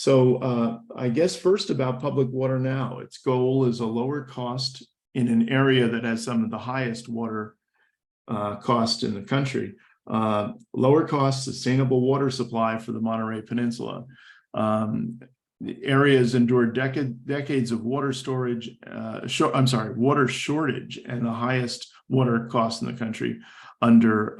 I guess first about Public Water Now. Its goal is a lower cost in an area that has some of the highest water costs in the country. Lower cost, sustainable water supply for the Monterey Peninsula. The area has endured decades of water storage, water shortage, and the highest water cost in the country under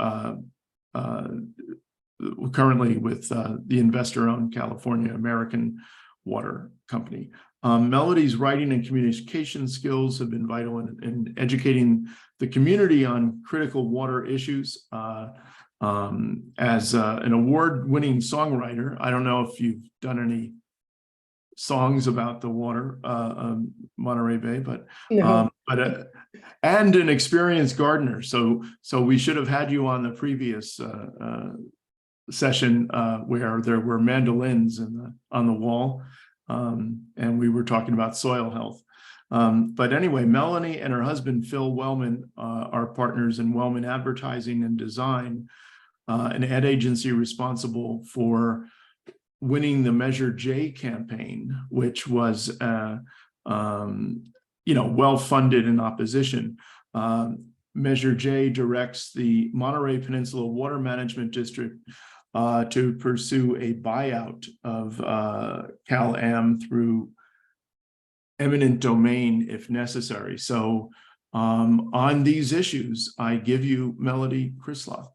currently with the investor-owned California American Water Company. Melodie's writing and communication skills have been vital in educating the community on critical water issues. As an award-winning songwriter, I don't know if you've done any songs about the water, Monterey Bay, but No. And an experienced gardener. So we should have had you on the previous session where there were mandolins on the wall, and we were talking about soil health. But anyway, Melanie and her husband Phil Wellman are partners in Wellman Advertising and Design, an ad agency responsible for winning the Measure J campaign, which was well funded in opposition. Measure J directs the Monterey Peninsula Water Management District to pursue a buyout of Cal-Am through eminent domain if necessary. So on these issues, I give you Melodie Chrislock.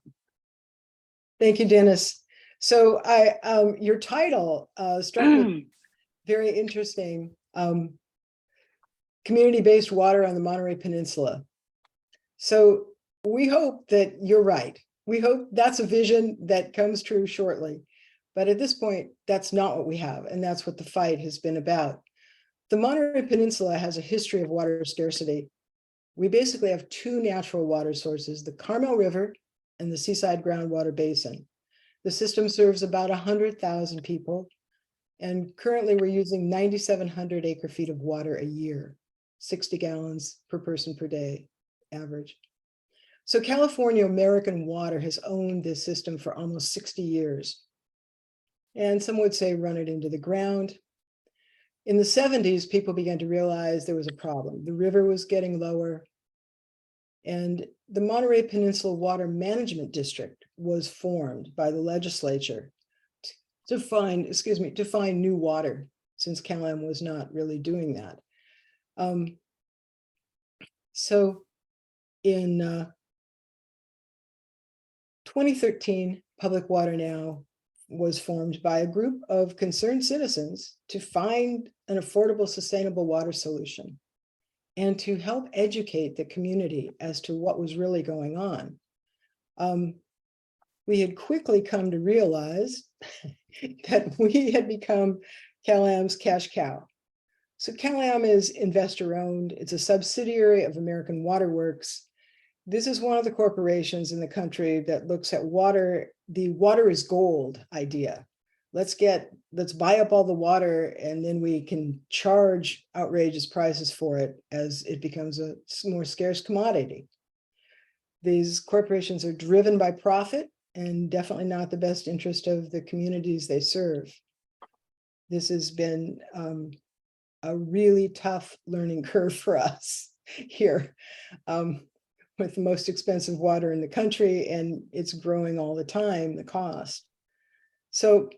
Thank you, Dennis. So your title struck me very interesting. Community-based water on the Monterey Peninsula. So we hope that you're right. We hope that's a vision that comes true shortly. But at this point, that's not what we have. And that's what the fight has been about. The Monterey Peninsula has a history of water scarcity. We basically have two natural water sources, the Carmel River and the Seaside Groundwater Basin. The system serves about 100,000 people. And currently we're using 9,700 acre feet of water a year, 60 gallons per person per day average. So California American Water has owned this system for almost 60 years. And some would say run it into the ground. In the 70s, people began to realize there was a problem. The river was getting lower. And the Monterey Peninsula Water Management District was formed by the legislature to find new water, since Cal-Am was not really doing that. So in 2013, Public Water Now was formed by a group of concerned citizens to find an affordable, sustainable water solution and to help educate the community as to what was really going on. We had quickly come to realize that we had become Cal-Am's cash cow. So Cal-Am is investor-owned. It's a subsidiary of American Water Works. This is one of the corporations in the country that looks at water, the water is gold idea. Let's buy up all the water, and then we can charge outrageous prices for it as it becomes a more scarce commodity. These corporations are driven by profit and definitely not the best interest of the communities they serve. This has been a really tough learning curve for us here, with the most expensive water in the country, and it's growing all the time, the cost. So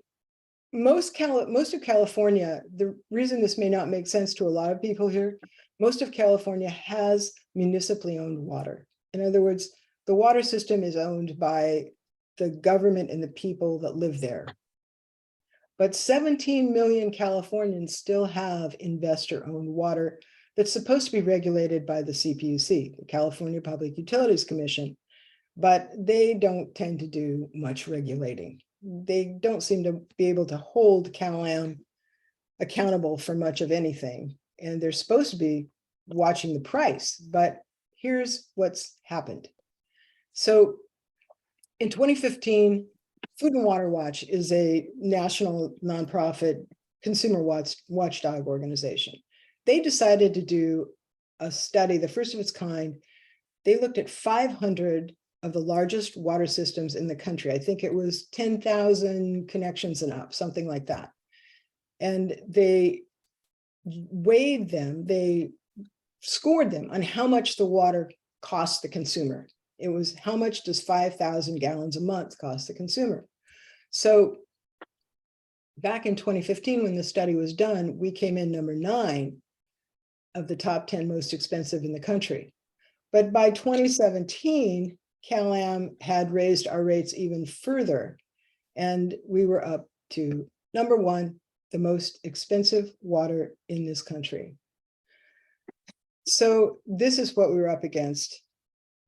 most of California, the reason this may not make sense to a lot of people here, most of California has municipally owned water. In other words, the water system is owned by the government and the people that live there. But 17 million Californians still have investor-owned water that's supposed to be regulated by the CPUC, the California Public Utilities Commission, but they don't tend to do much regulating. They don't seem to be able to hold Cal-Am accountable for much of anything, and they're supposed to be watching the price, but here's what's happened. So in 2015, Food and Water Watch is a national nonprofit consumer watchdog organization. They decided to do a study, the first of its kind. They looked at 500 of the largest water systems in the country. I think it was 10,000 connections and up, something like that. And they weighed them, they scored them on how much the water cost the consumer. It was how much does 5,000 gallons a month cost the consumer? So back in 2015, when the study was done, we came in number 9 of the top 10 most expensive in the country. But by 2017, CalAm had raised our rates even further, and we were up to number 1, the most expensive water in this country. So this is what we were up against.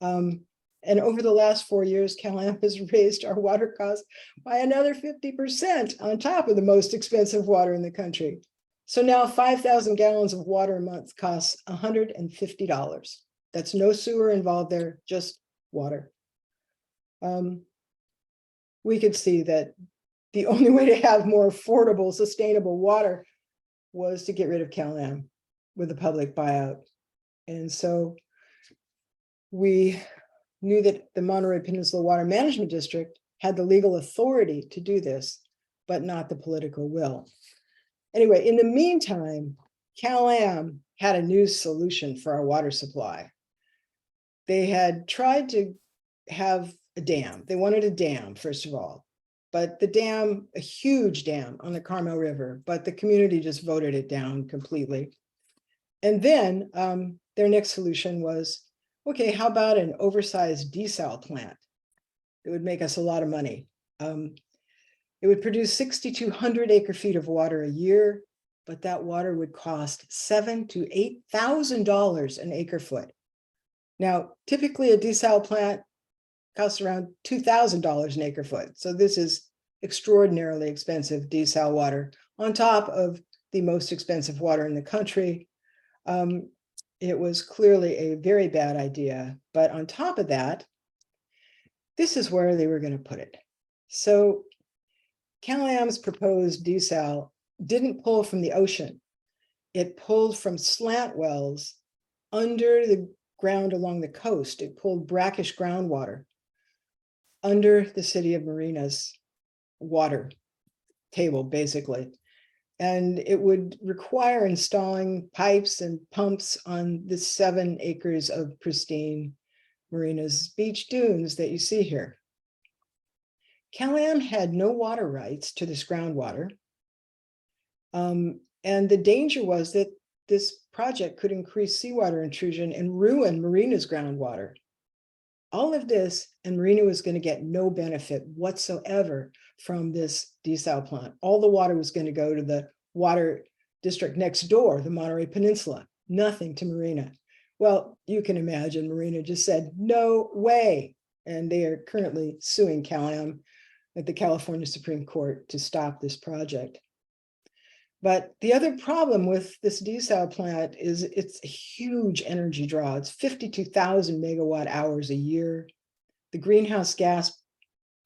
And over the last 4 years, CalAm has raised our water costs by another 50% on top of the most expensive water in the country. So now 5,000 gallons of water a month costs $150. That's no sewer involved there, just water. We could see that the only way to have more affordable, sustainable water was to get rid of CalAm with a public buyout. And so we knew that the Monterey Peninsula Water Management District had the legal authority to do this, but not the political will. Anyway, in the meantime, CalAm had a new solution for our water supply. They had tried to have a dam. They wanted a dam, first of all, but the dam, a huge dam on the Carmel River, but the community just voted it down completely. And then their next solution was, okay, how about an oversized desal plant? It would make us a lot of money. It would produce 6,200 acre feet of water a year, but that water would cost $7,000 to $8,000 an acre foot. Now, typically a desal plant costs around $2,000 an acre foot. So this is extraordinarily expensive desal water on top of the most expensive water in the country. It was clearly a very bad idea, but on top of that, this is where they were going to put it. So CalAm's proposed desal didn't pull from the ocean. It pulled from slant wells under the ground along the coast. It pulled brackish groundwater under the city of Marina's water table, basically. And it would require installing pipes and pumps on the 7 acres of pristine Marina's beach dunes that you see here. CalAm had no water rights to this groundwater. And the danger was that this project could increase seawater intrusion and ruin Marina's groundwater. All of this, and Marina was going to get no benefit whatsoever from this desal plant. All the water was going to go to the water district next door, the Monterey Peninsula, nothing to Marina. Well, you can imagine Marina just said, no way. And they are currently suing CalAm at the California Supreme Court to stop this project. But the other problem with this desal plant is it's a huge energy draw. It's 52,000 megawatt hours a year. The greenhouse gas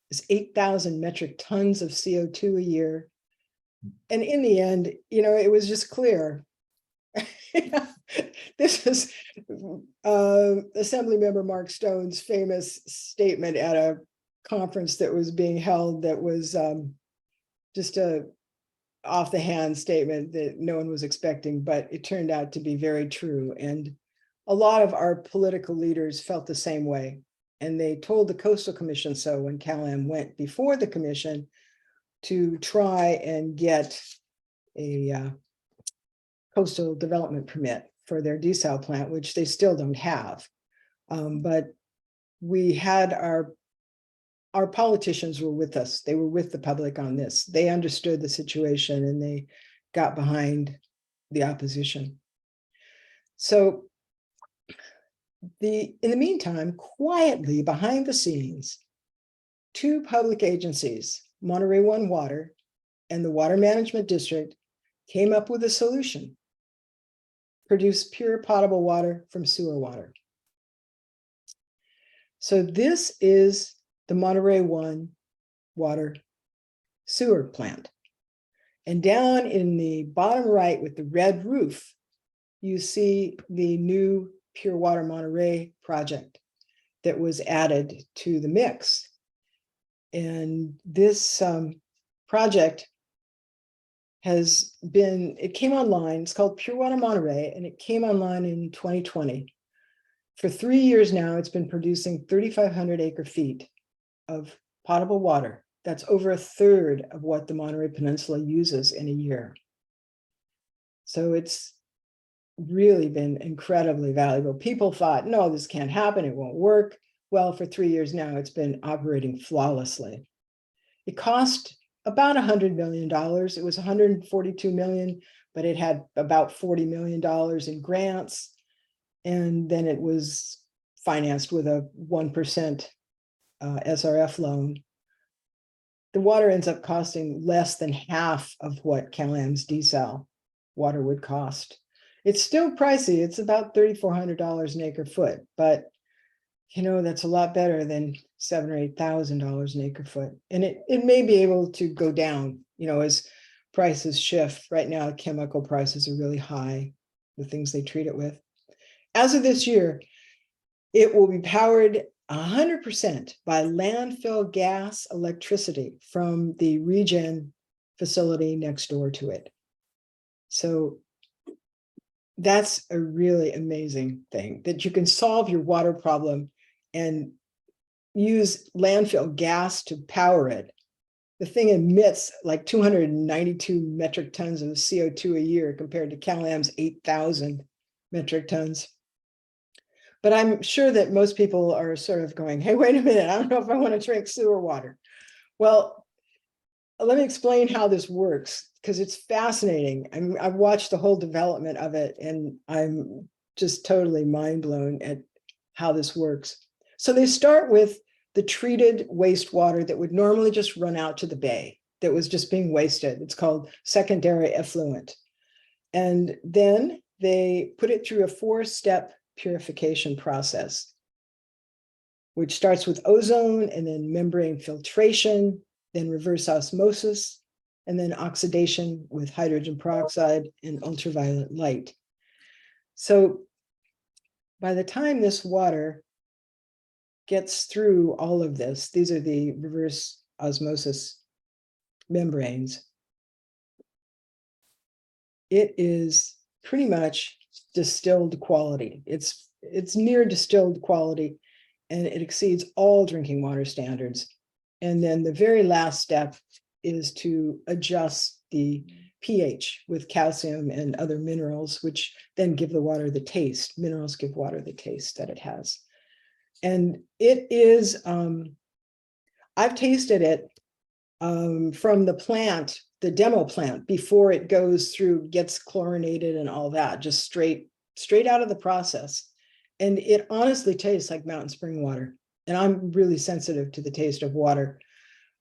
is 8,000 metric tons of CO2 a year. And in the end, you know, it was just clear. This is Assemblymember Mark Stone's famous statement at a conference that was being held that was just a off the hand statement that no one was expecting, but it turned out to be very true. And a lot of our political leaders felt the same way. And they told the Coastal Commission so when CalAm went before the commission to try and get a coastal development permit for their desal plant, which they still don't have. But we had our politicians were with us. They were with the public on this. They understood the situation and they got behind the opposition. So in the meantime, quietly behind the scenes, 2 public agencies, Monterey One Water and the Water Management District, came up with a solution: produce pure potable water from sewer water. So this is the Monterey One water sewer plant. And down in the bottom right with the red roof, you see the new Pure Water Monterey project that was added to the mix. And this project it came online, it's called Pure Water Monterey, and it came online in 2020. For 3 years now, it's been producing 3,500 acre feet of potable water. That's over a third of what the Monterey Peninsula uses in a year. So it's really been incredibly valuable. People thought, no, this can't happen, it won't work. Well, for 3 years now, it's been operating flawlessly. It cost about $100 million. It was 142 million, but it had about $40 million in grants. And then it was financed with a 1% SRF loan. The water ends up costing less than half of what CalAm's desal water would cost. It's still pricey. It's about $3,400 an acre foot, but you know, that's a lot better than $7,000 or $8,000 an acre foot. And it may be able to go down, you know, as prices shift. Right now, chemical prices are really high, the things they treat it with. As of this year, it will be powered 100% by landfill gas electricity from the regen facility next door to it. So that's a really amazing thing, that you can solve your water problem and use landfill gas to power it. The thing emits like 292 metric tons of CO2 a year compared to CalAm's 8,000 metric tons. But I'm sure that most people are sort of going, hey, wait a minute, I don't know if I want to drink sewer water. Well, let me explain how this works, because it's fascinating. I've watched the whole development of it, and I'm just totally mind blown at how this works. So they start with the treated wastewater that would normally just run out to the bay, that was just being wasted. It's called secondary effluent. And then they put it through a 4-step purification process, which starts with ozone and then membrane filtration, then reverse osmosis, and then oxidation with hydrogen peroxide and ultraviolet light. So by the time this water gets through all of this, these are the reverse osmosis membranes, it is pretty much distilled quality. It's near distilled quality, and it exceeds all drinking water standards. And then the very last step is to adjust the pH with calcium and other minerals, which then give the water the taste. Minerals give water the taste that it has. And it is, I've tasted it from the plant, the demo plant, before it goes through, gets chlorinated and all that, just straight out of the process. And it honestly tastes like mountain spring water. And I'm really sensitive to the taste of water.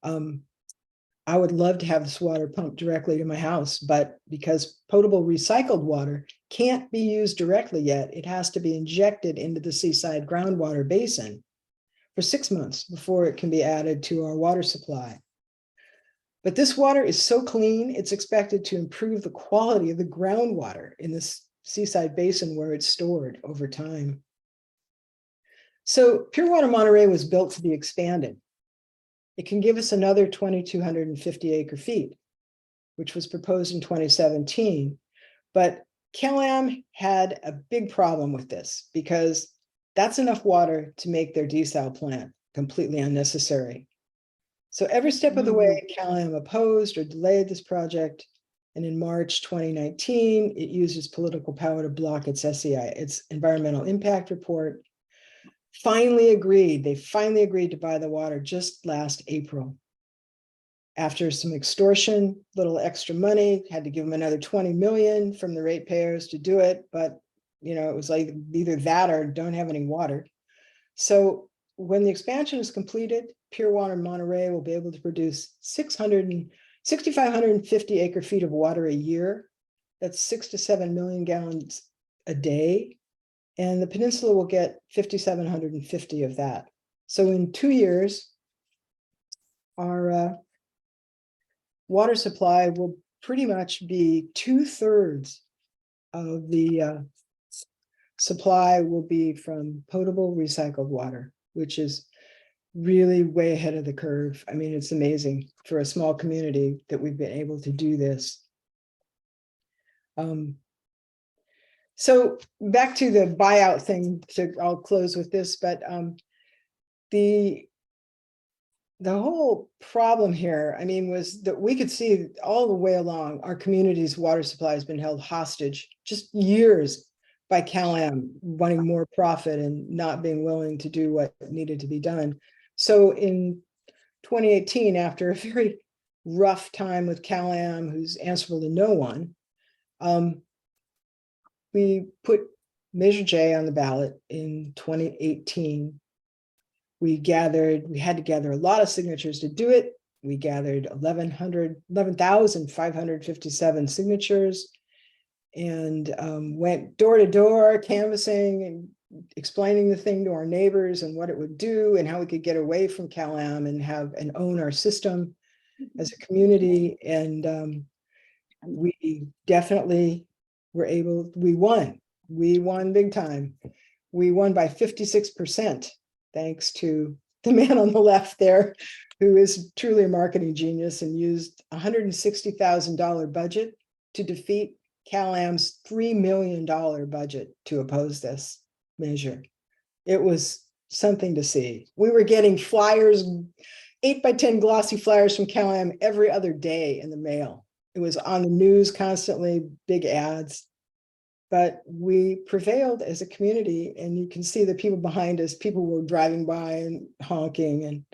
I would love to have this water pumped directly to my house, but because potable recycled water can't be used directly yet, it has to be injected into the seaside groundwater basin for 6 months before it can be added to our water supply. But this water is so clean, it's expected to improve the quality of the groundwater in this seaside basin where it's stored over time. So Pure Water Monterey was built to be expanded. It can give us another 2,250 acre feet, which was proposed in 2017. But CalAm had a big problem with this, because that's enough water to make their desal plant completely unnecessary. So every step of the way, CalAm opposed or delayed this project. And in March 2019, it used its political power to block its SEI, its environmental impact report. They finally agreed to buy the water just last April. After some extortion, little extra money, had to give them another 20 million from the ratepayers to do it. But, you know, it was like either that or don't have any water. So when the expansion is completed, Pure Water Monterey will be able to produce 6,550 acre feet of water a year. That's 6 to 7 million gallons a day. And the peninsula will get 5,750 of that. So in 2 years, our water supply will pretty much be 2/3 of the supply will be from potable recycled water, which is really way ahead of the curve. I mean, it's amazing for a small community that we've been able to do this. So back to the buyout thing, I'll close with this, but the whole problem here, I mean, was that we could see all the way along our community's water supply has been held hostage just years by CalAm wanting more profit and not being willing to do what needed to be done. So in 2018, after a very rough time with CalAm, who's answerable to no one, we put Measure J on the ballot in 2018. We had to gather a lot of signatures to do it. We gathered 11,557 signatures and went door to door canvassing and explaining the thing to our neighbors and what it would do and how we could get away from CalAm and own our system as a community. And we definitely were able, we won big time. We won by 56%. Thanks to the man on the left there, who is truly a marketing genius and used $160,000 budget to defeat CalAm's $3 million budget to oppose this measure. It was something to see. We were getting flyers, 8x10 glossy flyers from CalAm every other day in the mail. It was on the news constantly, big ads. But we prevailed as a community, and you can see the people behind us, people were driving by and honking, and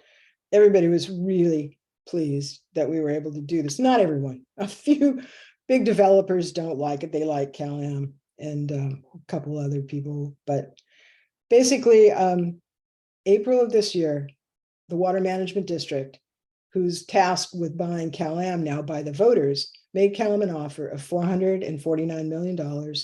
everybody was really pleased that we were able to do this. Not everyone, a few big developers don't like it. They like CalAm and a couple other people, but basically April of this year, the Water Management District, who's tasked with buying CalAm now by the voters, made CalAm an offer of $449 million.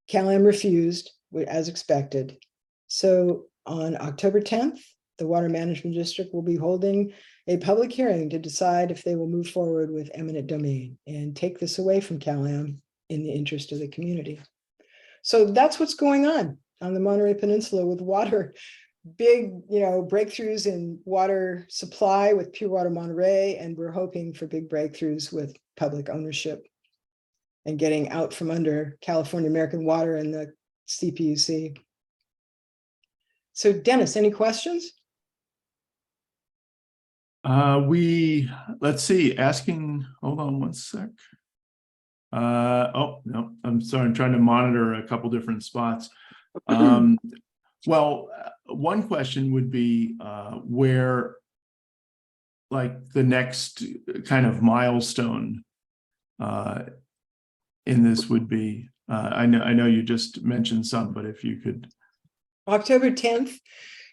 CalAm refused, as expected. So on October 10th, the Water Management District will be holding a public hearing to decide if they will move forward with eminent domain and take this away from CalAm in the interest of the community. So that's what's going on the Monterey Peninsula with water. Big, breakthroughs in water supply with Pure Water Monterey, and we're hoping for big breakthroughs with public ownership and getting out from under California American Water and the CPUC. So Dennis, any questions? Let's see, hold on one sec. Oh, no, I'm sorry, I'm trying to monitor a couple different spots. Well, one question would be where, like, the next kind of milestone in this would be. I know you just mentioned some, but if you could. October 10th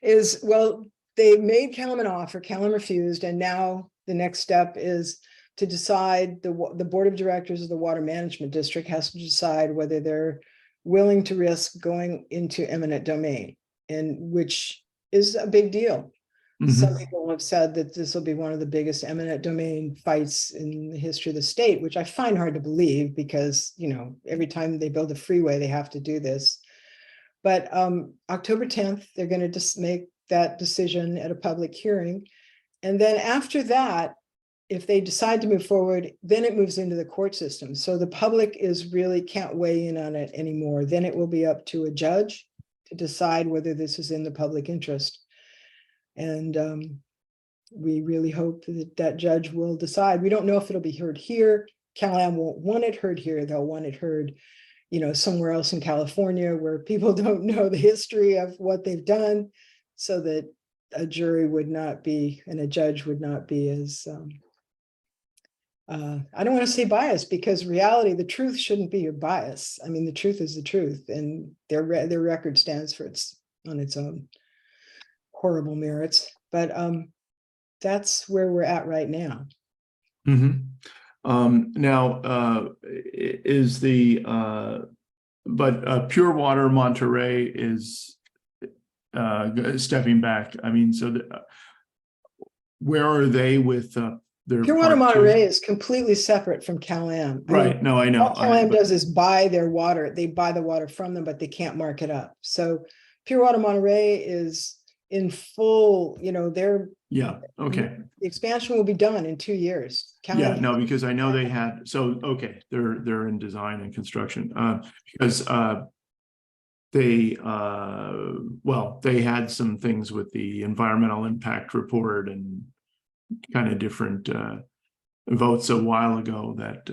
is, well, they made CalAm an offer, CalAm refused, and now the next step is to decide, the board of directors of the Water Management District has to decide whether they're willing to risk going into eminent domain, and which is a big deal. Some people have said that this will be one of the biggest eminent domain fights in the history of the state, which I find hard to believe because, every time they build a freeway, they have to do this. But October 10th, they're going to just make that decision at a public hearing. And then after that, if they decide to move forward, then it moves into the court system. So the public can't weigh in on it anymore. Then it will be up to a judge to decide whether this is in the public interest. And we really hope that that judge will decide. We don't know if it'll be heard here. CalAm won't want it heard here. They'll want it heard, somewhere else in California where people don't know the history of what they've done, so that a jury would not be, and a judge would not be as, I don't want to say biased, because reality, the truth shouldn't be your bias. I mean, the truth is the truth, and their record stands for on its own horrible merits. But that's where we're at right now. Now, is the Pure Water Monterey is stepping back? I mean, so where are they with their Pure Water Monterey is completely separate from CalAm. Right. No, I know. All CalAm does is buy their water. They buy the water from them, but they can't mark it up. So Pure Water Monterey is in full, they're, Yeah, okay. the expansion will be done in 2 years. Yeah, no, because I know they had, so, okay, they're in design and construction, because they they had some things with the environmental impact report and kind of different votes a while ago that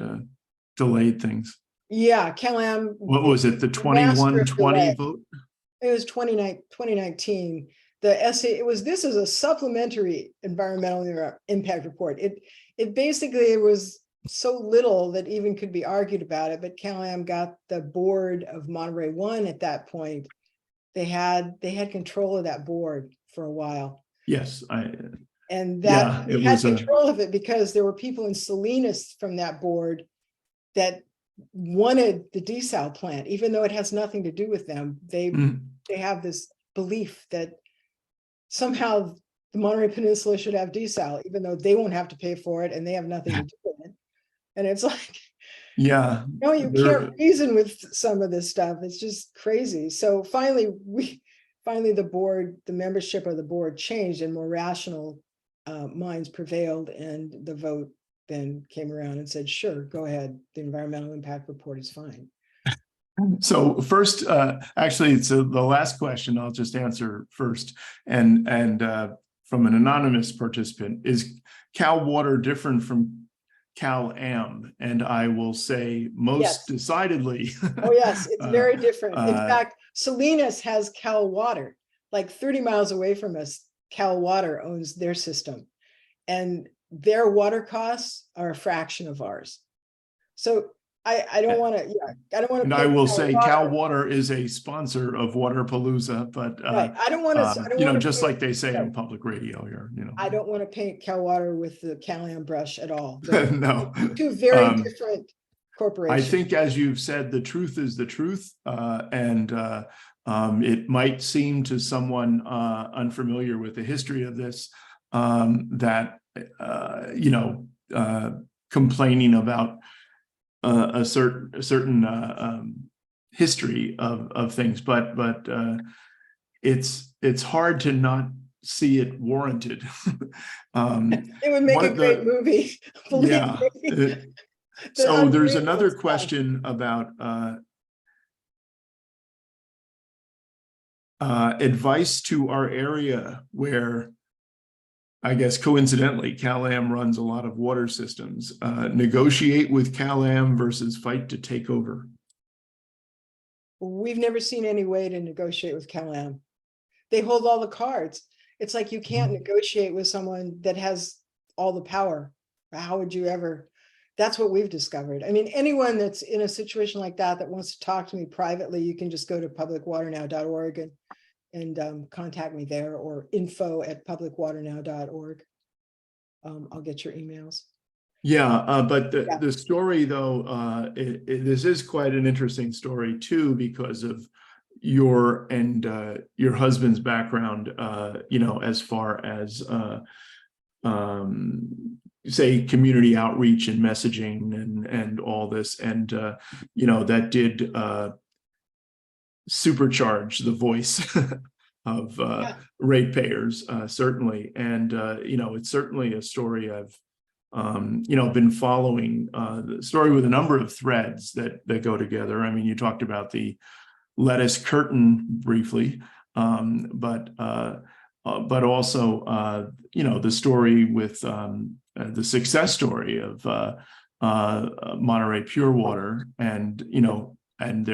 delayed things. Yeah, Cal-Am. What was it, the 21-20 vote? It was 2019. The essay, this is a supplementary environmental impact report. It basically, it was so little that even could be argued about it, but Cal-Am got the board of Monterey 1 at that point. They had control of that board for a while. Yes, and that it had was control of it because there were people in Salinas from that board that wanted the desal plant, even though it has nothing to do with them. They have this belief that somehow the Monterey Peninsula should have desal, even though they won't have to pay for it and they have nothing to do with it. And it's like, yeah, no, you can't reason with some of this stuff. It's just crazy. So finally, the membership of the board changed and more rational minds prevailed, and the vote then came around and said, sure, go ahead. The environmental impact report is fine. So first, actually, it's the last question I'll just answer first. And from an anonymous participant, is Cal Water different from Cal-Am? And I will say most decidedly. Oh, yes, it's very different. In fact, Salinas has Cal Water, like 30 miles away from us. Cal Water owns their system, and their water costs are a fraction of ours. So I don't want to, I don't want to. And I will say Cal Water is a sponsor of Waterpalooza, but right. I don't want to, just like they say on public radio here, I don't want to paint Cal Water with the Cal-Am brush at all. No, two very different corporations. I think, as you've said, the truth is the truth, and it might seem to someone unfamiliar with the history of this that complaining about a certain history of things, but it's hard to not see it warranted. It would make a great movie. Yeah. So there's another question about advice to our area, where I guess coincidentally Cal-Am runs a lot of water systems. Negotiate with Cal-Am versus fight to take over. We've never seen any way to negotiate with Cal-Am. They hold all the cards. It's like you can't negotiate with someone that has all the power. How would you ever? That's what we've discovered. I mean, anyone that's in a situation like that wants to talk to me privately, you can just go to publicwaternow.org and contact me there, or info@publicwaternow.org. I'll get your emails. Yeah, but the story, though, this is quite an interesting story too, because of your husband's background, as far as say community outreach and messaging and all this, and that did supercharge the voice of ratepayers, certainly. And it's certainly a story I've been following, the story with a number of threads that go together. I mean, you talked about the lettuce curtain briefly, but also the story with the success story of Monterey Pure Water, and and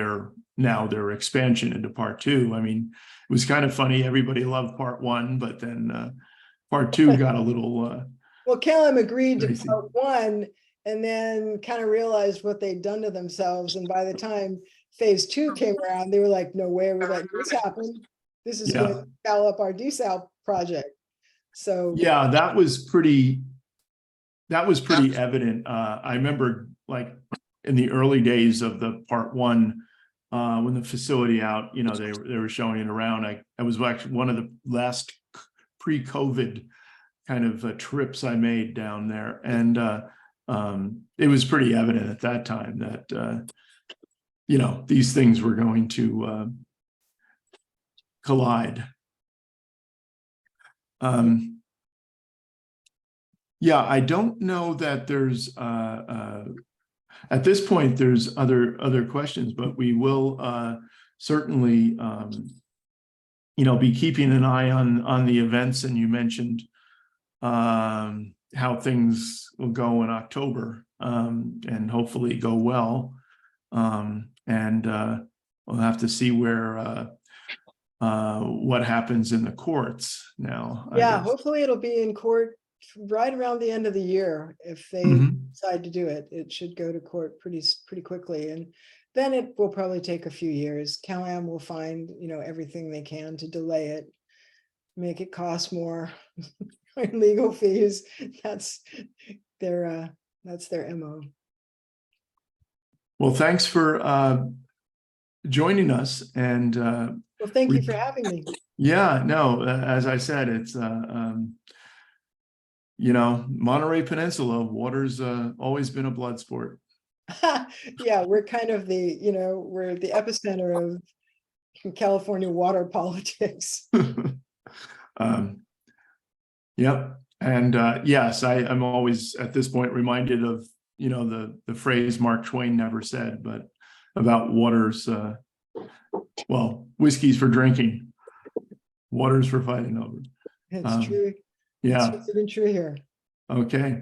their expansion into part 2. I mean, it was kind of funny. Everybody loved part 1, but then part 2 got a little well, Cal-Am agreed to crazy. part 1 and then kind of realized what they'd done to themselves. And by the time phase 2 came around, they were like, no way we're letting this happen. This is going to foul up our desal project. So yeah, that was pretty evident. I remember, like, in the early days of the part 1, when the facility out, they were showing it around. I was actually one of the last pre-COVID kind of trips I made down there, and it was pretty evident at that time that these things were going to collide. Yeah, I don't know that there's at this point there's other questions, but we will certainly be keeping an eye on the events. And you mentioned how things will go in October, and hopefully go well. And we'll have to see where what happens in the courts now. I Yeah, guess. hopefully it'll be in court right around the end of the year. If they Mhm. decide to do it, it should go to court pretty quickly. And then it will probably take a few years. CalAm will find, everything they can to delay it, make it cost more in legal fees. That's their MO. Well, thanks for joining us. And Well, thank you for having me. yeah, no, as I said, it's Monterey Peninsula, water's always been a blood sport. Yeah, we're kind of we're the epicenter of California water politics. Yep. And yes, I'm always at this point reminded of, the phrase Mark Twain never said, but about water's, whiskey's for drinking, water's for fighting over. It's true. Yeah. It's been true here. Okay.